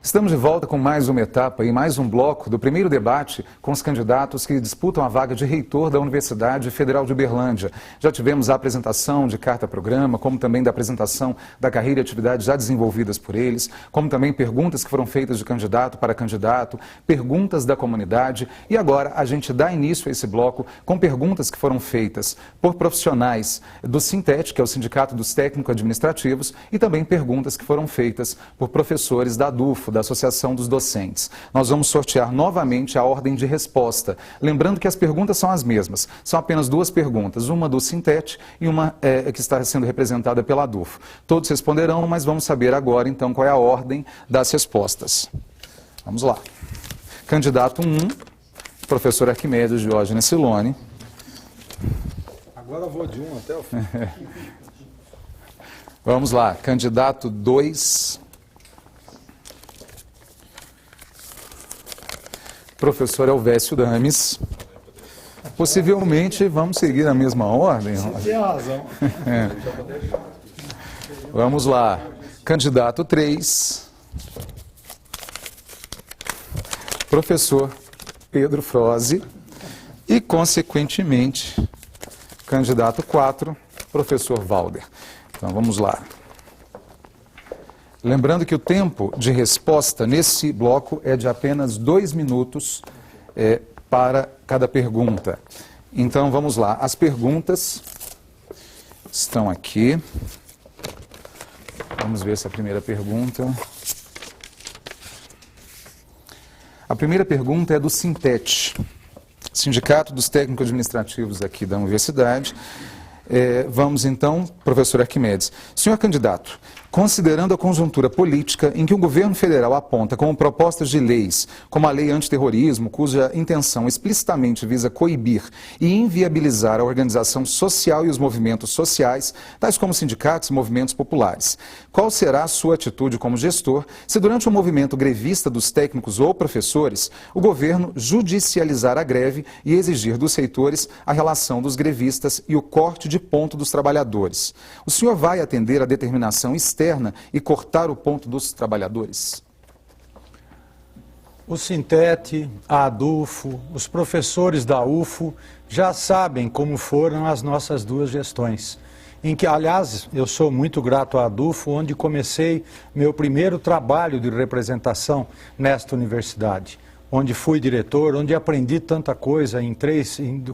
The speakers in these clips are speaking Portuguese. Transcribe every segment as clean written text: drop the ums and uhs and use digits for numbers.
Estamos de volta com mais uma etapa e mais um bloco do primeiro debate com os candidatos que disputam a vaga de reitor da Universidade Federal de Uberlândia. Já tivemos a apresentação de carta-programa, como também da apresentação da carreira e atividades já desenvolvidas por eles, como também perguntas que foram feitas de candidato para candidato, perguntas da comunidade. E agora a gente dá início a esse bloco com perguntas que foram feitas por profissionais do Sintete, que é o Sindicato dos Técnicos Administrativos, e também perguntas que foram feitas por professores da ADUFO, da Associação dos Docentes. Nós vamos sortear novamente a ordem de resposta. Lembrando que as perguntas são as mesmas. São apenas duas perguntas, uma do Sintete e uma que está sendo representada pela ADUFO. Todos responderão, mas vamos saber agora, então, qual é a ordem das respostas. Vamos lá. Candidato 1, professor Arquimedes Diógenes Silone. Agora eu vou de 1 até o fim. Vamos lá. Candidato 2, professor Elvésio Dames. Possivelmente vamos seguir a mesma ordem. Você tem razão. Vamos lá. Candidato 3, professor Pedro Froze. E, consequentemente, candidato 4, professor Valder. Então, vamos lá. Lembrando que o tempo de resposta nesse bloco é de apenas 2 minutos para cada pergunta. Então, vamos lá. As perguntas estão aqui. Vamos ver essa primeira pergunta. A primeira pergunta é do Sintete, Sindicato dos Técnicos Administrativos aqui da Universidade. Vamos então, professor Arquimedes. Senhor candidato, considerando a conjuntura política em que o governo federal aponta como propostas de leis, como a lei antiterrorismo, cuja intenção explicitamente visa coibir e inviabilizar a organização social e os movimentos sociais, tais como sindicatos e movimentos populares, qual será a sua atitude como gestor se durante o movimento grevista dos técnicos ou professores, o governo judicializar a greve e exigir dos reitores a relação dos grevistas e o corte de ponto dos trabalhadores? O senhor vai atender a determinação externa e cortar o ponto dos trabalhadores? O Sintete, a ADUFO, os professores da UFO já sabem como foram as nossas duas gestões. Em que, aliás, eu sou muito grato à ADUFO, onde comecei meu primeiro trabalho de representação nesta universidade, onde fui diretor, onde aprendi tanta coisa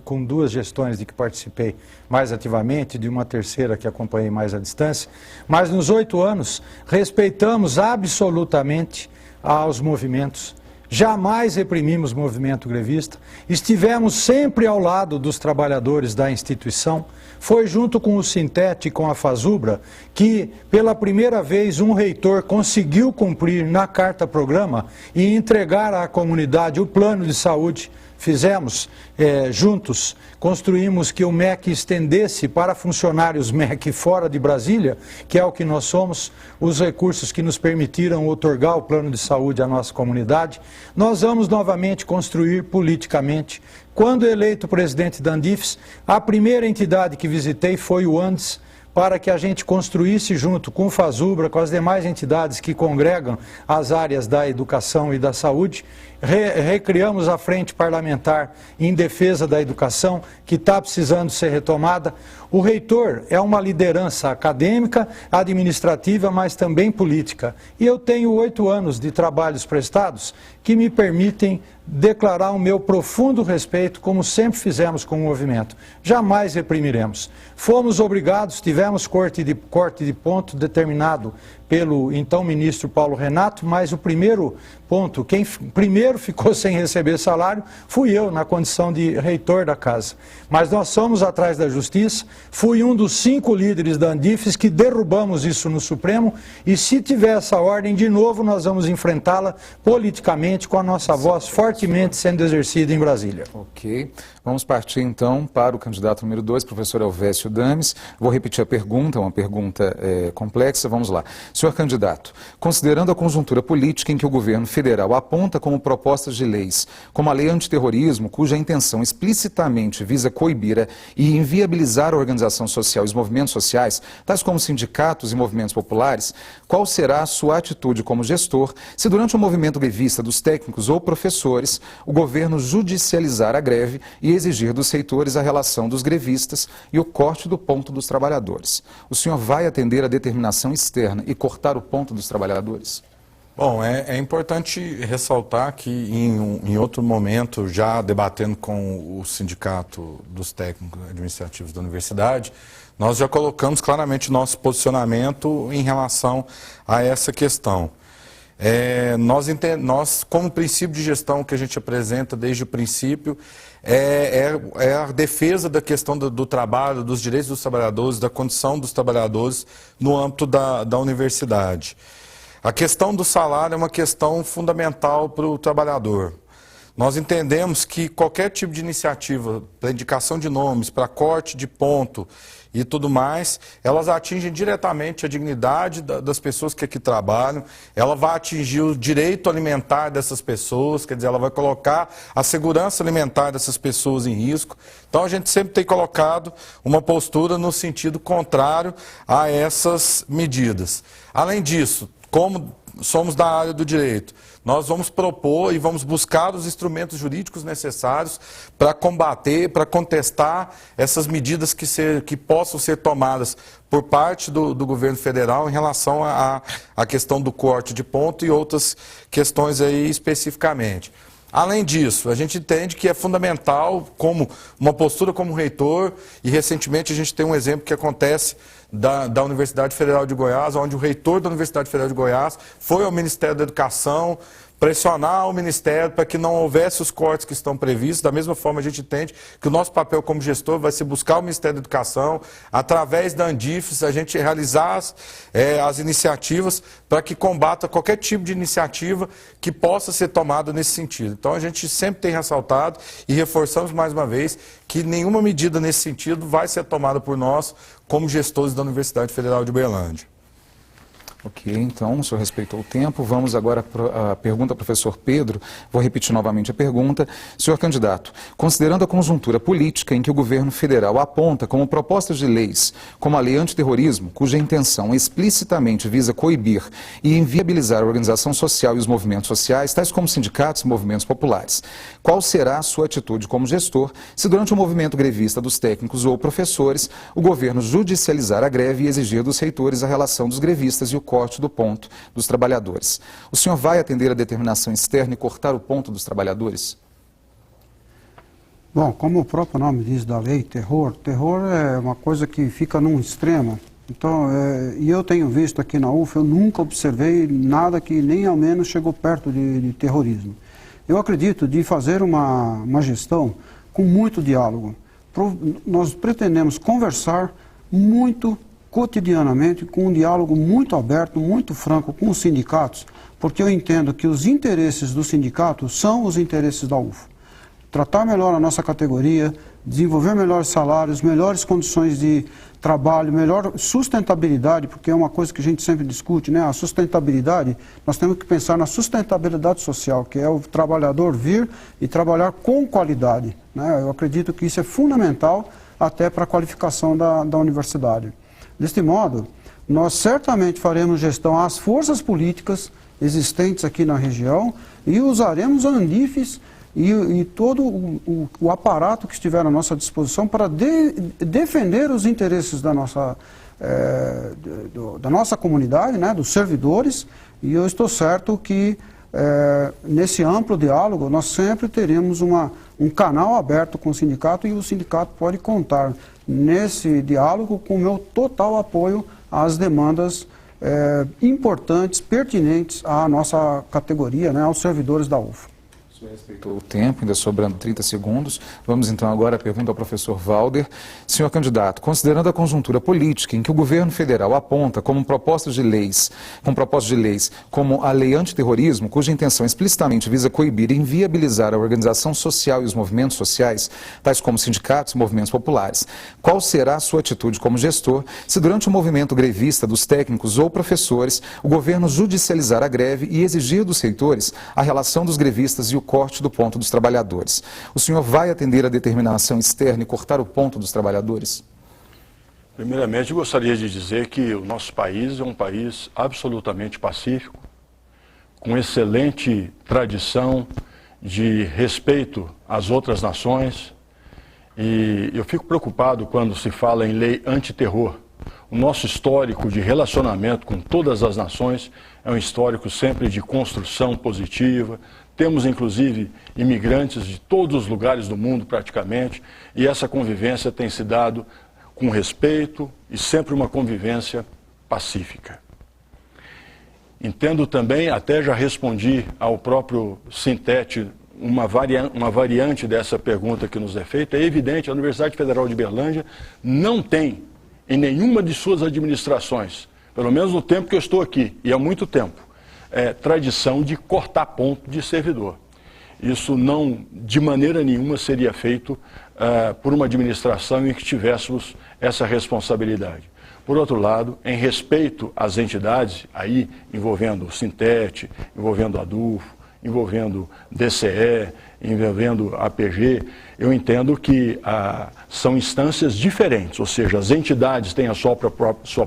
com 2 gestões de que participei mais ativamente, de uma terceira que acompanhei mais à distância. Mas nos 8 anos respeitamos absolutamente aos movimentos. Jamais reprimimos movimento grevista, estivemos sempre ao lado dos trabalhadores da instituição. Foi junto com o Sintete e com a FASUBRA que, pela primeira vez, um reitor conseguiu cumprir na carta-programa e entregar à comunidade o plano de saúde. Fizemos juntos, construímos que o MEC estendesse para funcionários MEC fora de Brasília, que é o que nós somos, os recursos que nos permitiram otorgar o plano de saúde à nossa comunidade. Nós vamos novamente construir politicamente. Quando eleito presidente da Andifes, a primeira entidade que visitei foi o Andes, para que a gente construísse junto com o FASUBRA, com as demais entidades que congregam as áreas da educação e da saúde, recriamos a frente parlamentar em defesa da educação, que está precisando ser retomada. O reitor é uma liderança acadêmica, administrativa, mas também política. E eu tenho 8 anos de trabalhos prestados que me permitem declarar o meu profundo respeito, como sempre fizemos com o movimento. Jamais reprimiremos. Fomos obrigados, tivemos corte de ponto determinado pelo então ministro Paulo Renato, mas o primeiro ponto, quem primeiro ficou sem receber salário, fui eu, na condição de reitor da casa. Mas nós fomos atrás da justiça, fui um dos 5 líderes da Andifes que derrubamos isso no Supremo, e se tiver essa ordem, de novo, nós vamos enfrentá-la politicamente, com a nossa voz fortemente sendo exercida em Brasília. Ok. Vamos partir, então, para o candidato número 2, professor Elvésio Dames. Vou repetir a pergunta, uma pergunta complexa. Vamos lá. Senhor candidato, considerando a conjuntura política em que o governo federal aponta como propostas de leis, como a Lei Antiterrorismo, cuja intenção explicitamente visa coibir e inviabilizar a organização social e os movimentos sociais, tais como sindicatos e movimentos populares, qual será a sua atitude como gestor se durante o movimento grevista dos técnicos ou professores, o governo judicializar a greve e exigir dos reitores a relação dos grevistas e o corte do ponto dos trabalhadores? O senhor vai atender a determinação externa e cortar o ponto dos trabalhadores? Bom, é importante ressaltar que em outro momento, já debatendo com o Sindicato dos Técnicos Administrativos da Universidade, nós já colocamos claramente nosso posicionamento em relação a essa questão. Nós, como princípio de gestão que a gente apresenta desde o princípio, é a defesa da questão do trabalho, dos direitos dos trabalhadores, da condição dos trabalhadores no âmbito da universidade. A questão do salário é uma questão fundamental para o trabalhador. Nós entendemos que qualquer tipo de iniciativa para indicação de nomes, para corte de ponto e tudo mais, elas atingem diretamente a dignidade das pessoas que aqui trabalham, ela vai atingir o direito alimentar dessas pessoas, quer dizer, ela vai colocar a segurança alimentar dessas pessoas em risco. Então a gente sempre tem colocado uma postura no sentido contrário a essas medidas. Além disso, como somos da área do direito, nós vamos propor e vamos buscar os instrumentos jurídicos necessários para combater, para contestar essas medidas que possam ser tomadas por parte do governo federal em relação à questão do corte de ponto e outras questões aí especificamente. Além disso, a gente entende que é fundamental, como uma postura como reitor, e recentemente a gente tem um exemplo que acontece da Universidade Federal de Goiás, onde o reitor da Universidade Federal de Goiás foi ao Ministério da Educação pressionar o Ministério para que não houvesse os cortes que estão previstos. Da mesma forma, a gente entende que o nosso papel como gestor vai ser buscar o Ministério da Educação, através da Andifes, a gente realizar as iniciativas para que combata qualquer tipo de iniciativa que possa ser tomada nesse sentido. Então, a gente sempre tem ressaltado e reforçamos mais uma vez que nenhuma medida nesse sentido vai ser tomada por nós como gestores da Universidade Federal de Uberlândia. Ok, então, o senhor respeitou o tempo. Vamos agora para a pergunta ao professor Pedro. Vou repetir novamente a pergunta. Senhor candidato, considerando a conjuntura política em que o governo federal aponta como propostas de leis, como a Lei Antiterrorismo, cuja intenção explicitamente visa coibir e inviabilizar a organização social e os movimentos sociais, tais como sindicatos e movimentos populares, qual será a sua atitude como gestor se durante o movimento grevista dos técnicos ou professores, o governo judicializar a greve e exigir dos reitores a relação dos grevistas e o corte do ponto dos trabalhadores? O senhor vai atender a determinação externa e cortar o ponto dos trabalhadores? Bom, como o próprio nome diz da lei, terror é uma coisa que fica num extremo. Então, e eu tenho visto aqui na UF, eu nunca observei nada que nem ao menos chegou perto de terrorismo. Eu acredito de fazer uma gestão com muito diálogo. Nós pretendemos conversar muito cotidianamente, com um diálogo muito aberto, muito franco com os sindicatos, porque eu entendo que os interesses do sindicato são os interesses da UF. Tratar melhor a nossa categoria, desenvolver melhores salários, melhores condições de trabalho, melhor sustentabilidade, porque é uma coisa que a gente sempre discute, né? A sustentabilidade, nós temos que pensar na sustentabilidade social, que é o trabalhador vir e trabalhar com qualidade, né? Eu acredito que isso é fundamental até para a qualificação da universidade. Deste modo, nós certamente faremos gestão às forças políticas existentes aqui na região e usaremos a Andifes e todo o aparato que estiver à nossa disposição para defender os interesses da nossa comunidade, né, dos servidores, e eu estou certo que nesse amplo diálogo nós sempre teremos um canal aberto com o sindicato e o sindicato pode contar nesse diálogo com o meu total apoio às demandas importantes, pertinentes à nossa categoria, né, aos servidores da UF. Respeitou o tempo, ainda sobrando 30 segundos. Vamos então agora à pergunta ao professor Valder. Senhor candidato, considerando a conjuntura política em que o governo federal aponta como propostas de leis, como a lei antiterrorismo, cuja intenção explicitamente visa coibir e inviabilizar a organização social e os movimentos sociais, tais como sindicatos e movimentos populares, qual será a sua atitude como gestor se durante o movimento grevista dos técnicos ou professores o governo judicializar a greve e exigir dos reitores a relação dos grevistas e o corte do ponto dos trabalhadores? O senhor vai atender a determinação externa e cortar o ponto dos trabalhadores? Primeiramente, eu gostaria de dizer que o nosso país é um país absolutamente pacífico, com excelente tradição de respeito às outras nações, e eu fico preocupado quando se fala em lei antiterror. O nosso histórico de relacionamento com todas as nações é um histórico sempre de construção positiva. Temos, inclusive, imigrantes de todos os lugares do mundo, praticamente, e essa convivência tem se dado com respeito e sempre uma convivência pacífica. Entendo também, até já respondi ao próprio Sintete, uma variante dessa pergunta que nos é feita. É evidente, a Universidade Federal de Uberlândia não tem, em nenhuma de suas administrações, pelo menos no tempo que eu estou aqui, e há muito tempo, tradição de cortar ponto de servidor. Isso não, de maneira nenhuma, seria feito por uma administração em que tivéssemos essa responsabilidade. Por outro lado, em respeito às entidades, aí envolvendo o Sintete, envolvendo a ADUFO, envolvendo DCE, envolvendo a APG, eu entendo que são instâncias diferentes, ou seja, as entidades têm a sua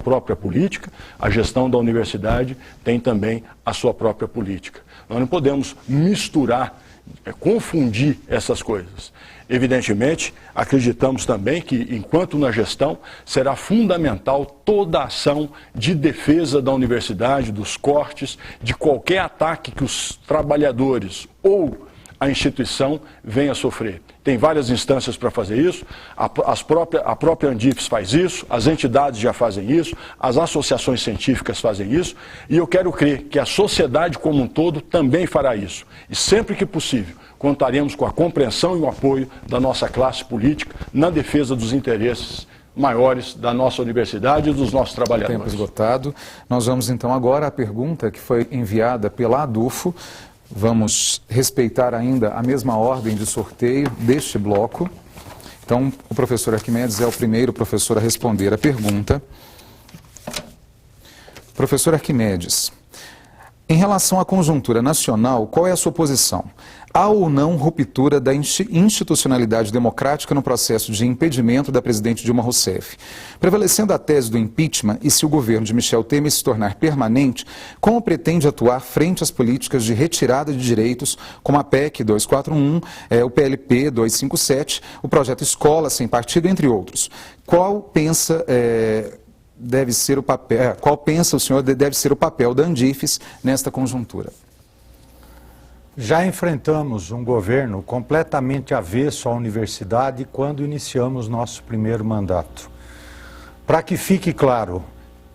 própria política, a gestão da universidade tem também a sua própria política. Nós não podemos misturar, confundir essas coisas. Evidentemente, acreditamos também que, enquanto na gestão, será fundamental toda a ação de defesa da universidade, dos cortes, de qualquer ataque que os trabalhadores ou a instituição venha a sofrer. Tem várias instâncias para fazer isso, a própria Andifes faz isso, as entidades já fazem isso, as associações científicas fazem isso, e eu quero crer que a sociedade como um todo também fará isso. E sempre que possível, contaremos com a compreensão e o apoio da nossa classe política na defesa dos interesses maiores da nossa universidade e dos nossos trabalhadores. Tempo esgotado. Nós vamos então agora à pergunta que foi enviada pela ADUFO. Vamos respeitar ainda a mesma ordem de sorteio deste bloco. Então, o professor Arquimedes é o primeiro professor a responder a pergunta. Professor Arquimedes, em relação à conjuntura nacional, qual é a sua posição? Há ou não ruptura da institucionalidade democrática no processo de impedimento da presidente Dilma Rousseff? Prevalecendo a tese do impeachment e se o governo de Michel Temer se tornar permanente, como pretende atuar frente às políticas de retirada de direitos, como a PEC 241, o PLP 257, o projeto Escola Sem Partido, entre outros? Qual pensa o senhor deve ser o papel da Andifes nesta conjuntura? Já enfrentamos um governo completamente avesso à universidade quando iniciamos nosso primeiro mandato. Para que fique claro,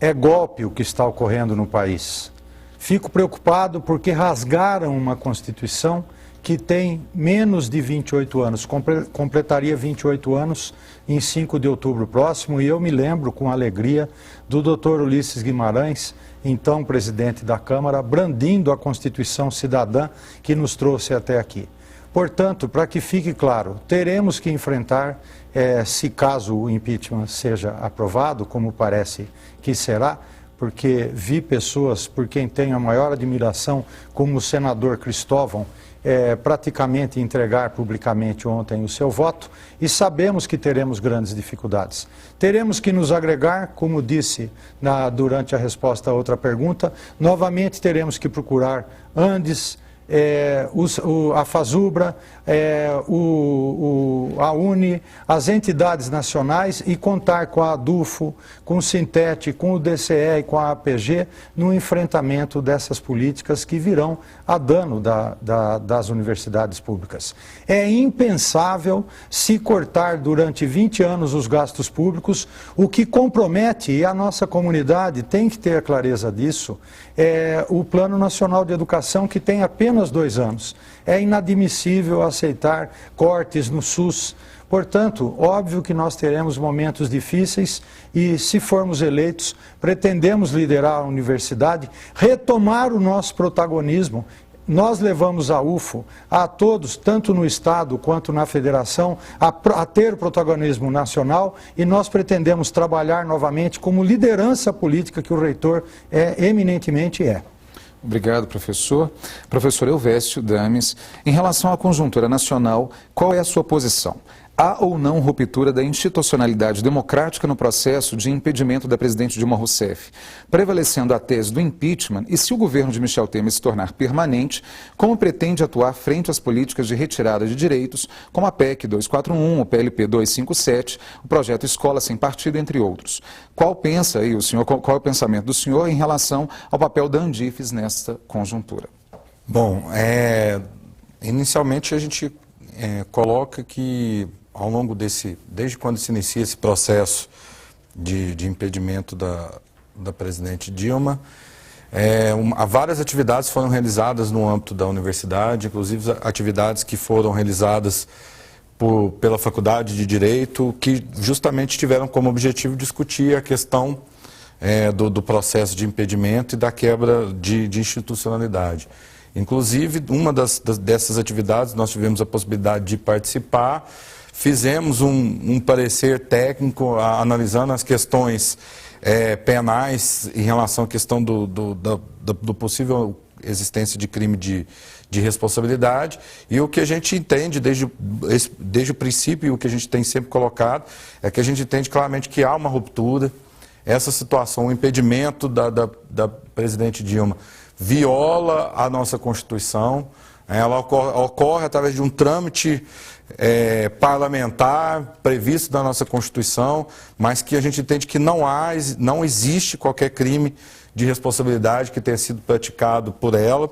é golpe o que está ocorrendo no país. Fico preocupado porque rasgaram uma Constituição que tem menos de 28 anos, completaria 28 anos em 5 de outubro próximo, e eu me lembro com alegria do Dr. Ulisses Guimarães, então presidente da Câmara, brandindo a Constituição cidadã que nos trouxe até aqui. Portanto, para que fique claro, teremos que enfrentar, se caso o impeachment seja aprovado, como parece que será, porque vi pessoas por quem tenho a maior admiração, como o senador Cristóvão, praticamente entregar publicamente ontem o seu voto, e sabemos que teremos grandes dificuldades. Teremos que nos agregar, como disse durante a resposta a outra pergunta, novamente teremos que procurar Andes, a FASUBRA, a UNE, as entidades nacionais, e contar com a ADUFO, com o Sintete, com o DCE e com a APG no enfrentamento dessas políticas que virão a dano das universidades públicas. É impensável se cortar durante 20 anos os gastos públicos, o que compromete, e a nossa comunidade tem que ter a clareza disso, o Plano Nacional de Educação, que tem apenas apenas 2 anos. É inadmissível aceitar cortes no SUS. Portanto, óbvio que nós teremos momentos difíceis e, se formos eleitos, pretendemos liderar a universidade, retomar o nosso protagonismo. Nós levamos a UFO a todos, tanto no Estado quanto na Federação, a ter protagonismo nacional, e nós pretendemos trabalhar novamente como liderança política que o reitor eminentemente é. Obrigado, professor. Professor Elvésio Dames, em relação à conjuntura nacional, qual é a sua posição? Há ou não ruptura da institucionalidade democrática no processo de impedimento da presidente Dilma Rousseff, prevalecendo a tese do impeachment, e se o governo de Michel Temer se tornar permanente, como pretende atuar frente às políticas de retirada de direitos, como a PEC 241, o PLP 257, o projeto Escola Sem Partido, entre outros? Qual pensa aí o senhor, qual é o pensamento do senhor em relação ao papel da Andifes nesta conjuntura? Bom, inicialmente a gente coloca que ao longo desde quando se inicia esse processo de impedimento da presidente Dilma, várias atividades foram realizadas no âmbito da universidade, inclusive atividades que foram realizadas pela Faculdade de Direito, que justamente tiveram como objetivo discutir a questão do processo de impedimento e da quebra de institucionalidade. Inclusive, uma dessas atividades nós tivemos a possibilidade de participar. Fizemos um parecer técnico analisando as questões penais em relação à questão do possível existência de crime de responsabilidade, e o que a gente entende desde o princípio, e o que a gente tem sempre colocado, é que a gente entende claramente que há uma ruptura. Essa situação, o impedimento da presidente Dilma viola a nossa Constituição. Ela ocorre através de um trâmite parlamentar previsto na nossa Constituição, mas que a gente entende que não existe qualquer crime de responsabilidade que tenha sido praticado por ela.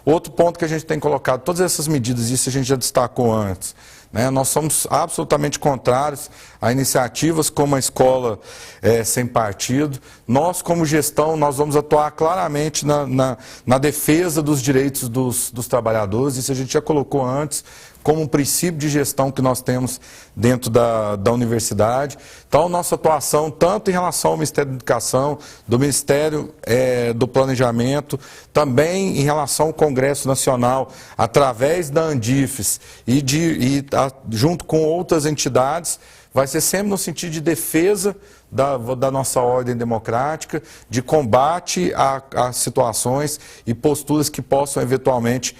Outro ponto que a gente tem colocado, todas essas medidas, isso a gente já destacou antes, né? Nós somos absolutamente contrários a iniciativas como a Escola Sem Partido. Nós, como gestão, nós vamos atuar claramente na defesa dos direitos dos trabalhadores. Isso a gente já colocou antes como um princípio de gestão que nós temos dentro da universidade. Então, nossa atuação, tanto em relação ao Ministério da Educação, do Ministério do Planejamento, também em relação ao Congresso Nacional, através da Andifes junto com outras entidades, vai ser sempre no sentido de defesa da nossa ordem democrática, de combate a situações e posturas que possam eventualmente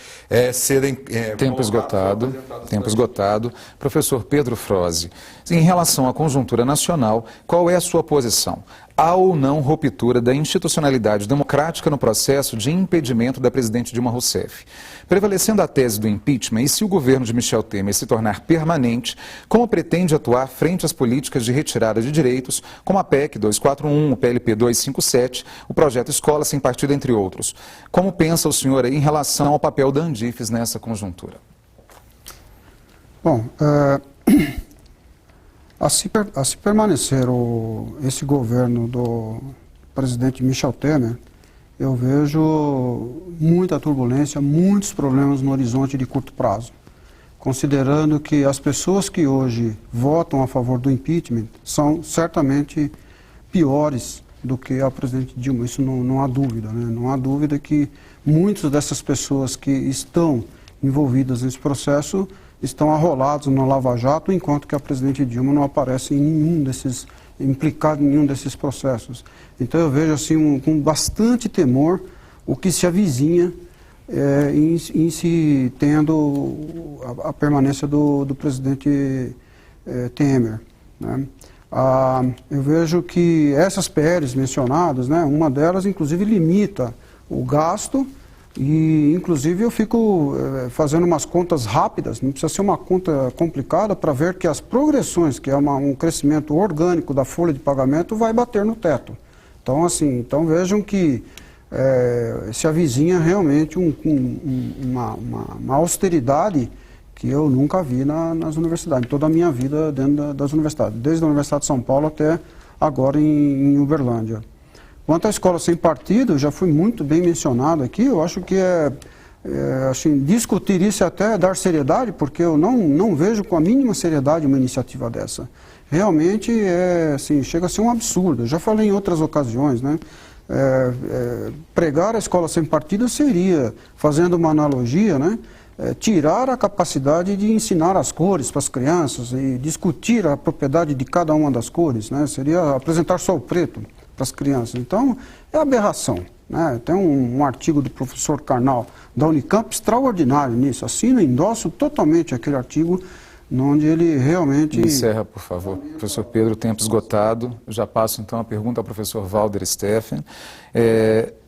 serem... Tempo esgotado. Professor Pedro Frosi, em relação à conjuntura nacional, qual é a sua posição? Há ou não ruptura da institucionalidade democrática no processo de impedimento da presidente Dilma Rousseff? Prevalecendo a tese do impeachment, e se o governo de Michel Temer se tornar permanente, como pretende atuar frente às políticas de retirada de direitos, como a PEC 241, o PLP 257, o projeto Escola Sem Partido, entre outros? Como pensa o senhor aí em relação ao papel da Andifes nessa conjuntura? Bom, a se permanecer esse governo do presidente Michel Temer, eu vejo muita turbulência, muitos problemas no horizonte de curto prazo. Considerando que as pessoas que hoje votam a favor do impeachment são certamente piores do que a presidente Dilma. Isso não há dúvida, né? Não há dúvida que muitas dessas pessoas que estão envolvidas nesse processo estão arrolados no Lava Jato, enquanto que a presidente Dilma não aparece implicada em nenhum desses processos. Então eu vejo assim com bastante temor o que se avizinha em se tendo a permanência do presidente Temer, né? Eu vejo que essas PLs mencionadas, né, uma delas inclusive limita o gasto. E, inclusive, eu fico fazendo umas contas rápidas, não precisa ser uma conta complicada, para ver que as progressões, que é um crescimento orgânico da folha de pagamento, vai bater no teto. Então, assim, vejam que se avizinha realmente uma austeridade que eu nunca vi nas universidades, toda a minha vida dentro das universidades, desde a Universidade de São Paulo até agora em Uberlândia. Quanto à Escola Sem Partido, já foi muito bem mencionado aqui, eu acho que assim, discutir isso é até dar seriedade, porque eu não vejo com a mínima seriedade uma iniciativa dessa. Realmente, assim, chega a ser um absurdo. Eu já falei em outras ocasiões, né? Pregar a escola sem partido seria, fazendo uma analogia, né? Tirar a capacidade de ensinar as cores para as crianças e discutir a propriedade de cada uma das cores, né? Seria apresentar só o preto para as crianças. Então, é aberração, né? Tem um artigo do professor Karnal da Unicamp extraordinário nisso. Assino e endosso totalmente aquele artigo, onde ele realmente... Encerra, por favor. Professor Pedro, tempo esgotado. Eu já passo, então, a pergunta ao professor Walter Steffen.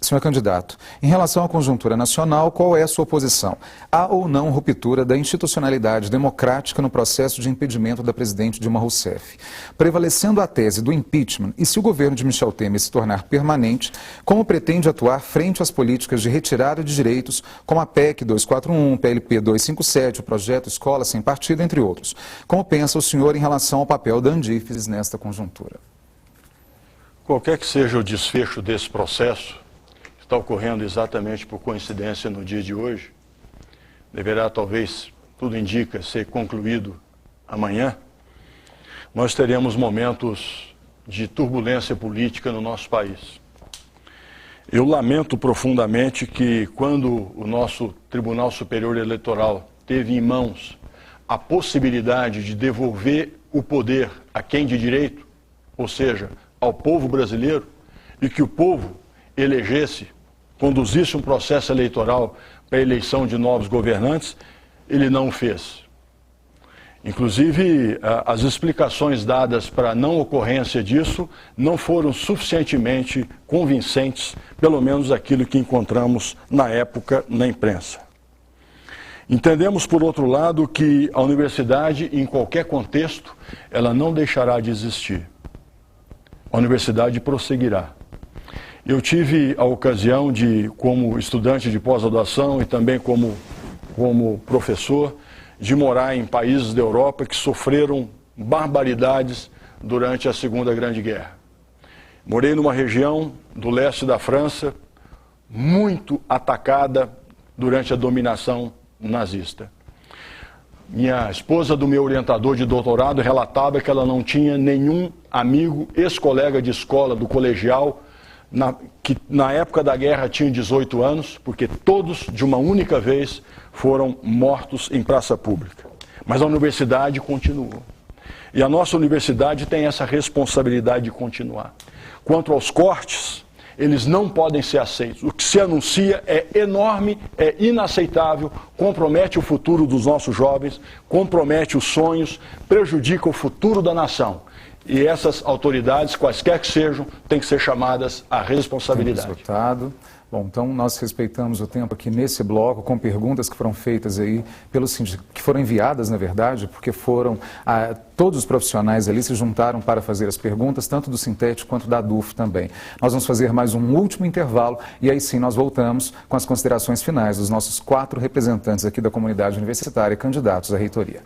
Senhor candidato, em relação à conjuntura nacional, qual é a sua posição? Há ou não ruptura da institucionalidade democrática no processo de impedimento da presidente Dilma Rousseff? Prevalecendo a tese do impeachment, e se o governo de Michel Temer se tornar permanente, como pretende atuar frente às políticas de retirada de direitos, como a PEC 241, PLP 257, o projeto Escola Sem Partido, entre outros? Como pensa o senhor em relação ao papel da Andífides nesta conjuntura? Qualquer que seja o desfecho desse processo, que está ocorrendo exatamente por coincidência no dia de hoje, deverá talvez, tudo indica, ser concluído amanhã, nós teremos momentos de turbulência política no nosso país. Eu lamento profundamente que quando o nosso Tribunal Superior Eleitoral teve em mãos a possibilidade de devolver o poder a quem de direito, ou seja, ao povo brasileiro, e que o povo elegesse, conduzisse um processo eleitoral para a eleição de novos governantes, ele não o fez. Inclusive, as explicações dadas para a não ocorrência disso não foram suficientemente convincentes, pelo menos aquilo que encontramos na época na imprensa. Entendemos, por outro lado, que a universidade, em qualquer contexto, ela não deixará de existir. A universidade prosseguirá. Eu tive a ocasião de, como estudante de pós-graduação e também como professor, de morar em países da Europa que sofreram barbaridades durante a Segunda Grande Guerra. Morei numa região do leste da França, muito atacada durante a dominação nazista. Minha esposa, do meu orientador de doutorado, relatava que ela não tinha nenhum amigo, ex-colega de escola do colegial, que na época da guerra tinha 18 anos, porque todos, de uma única vez, foram mortos em praça pública. Mas a universidade continuou. E a nossa universidade tem essa responsabilidade de continuar. Quanto aos cortes, eles não podem ser aceitos. O que se anuncia é enorme, é inaceitável, compromete o futuro dos nossos jovens, compromete os sonhos, prejudica o futuro da nação. E essas autoridades, quaisquer que sejam, têm que ser chamadas à responsabilidade. Bom, então nós respeitamos o tempo aqui nesse bloco com perguntas que foram feitas aí que foram enviadas, na verdade, porque todos os profissionais ali se juntaram para fazer as perguntas, tanto do Sintético quanto da ADUF também. Nós vamos fazer mais um último intervalo e aí sim nós voltamos com as considerações finais dos nossos 4 representantes aqui da comunidade universitária, candidatos à reitoria.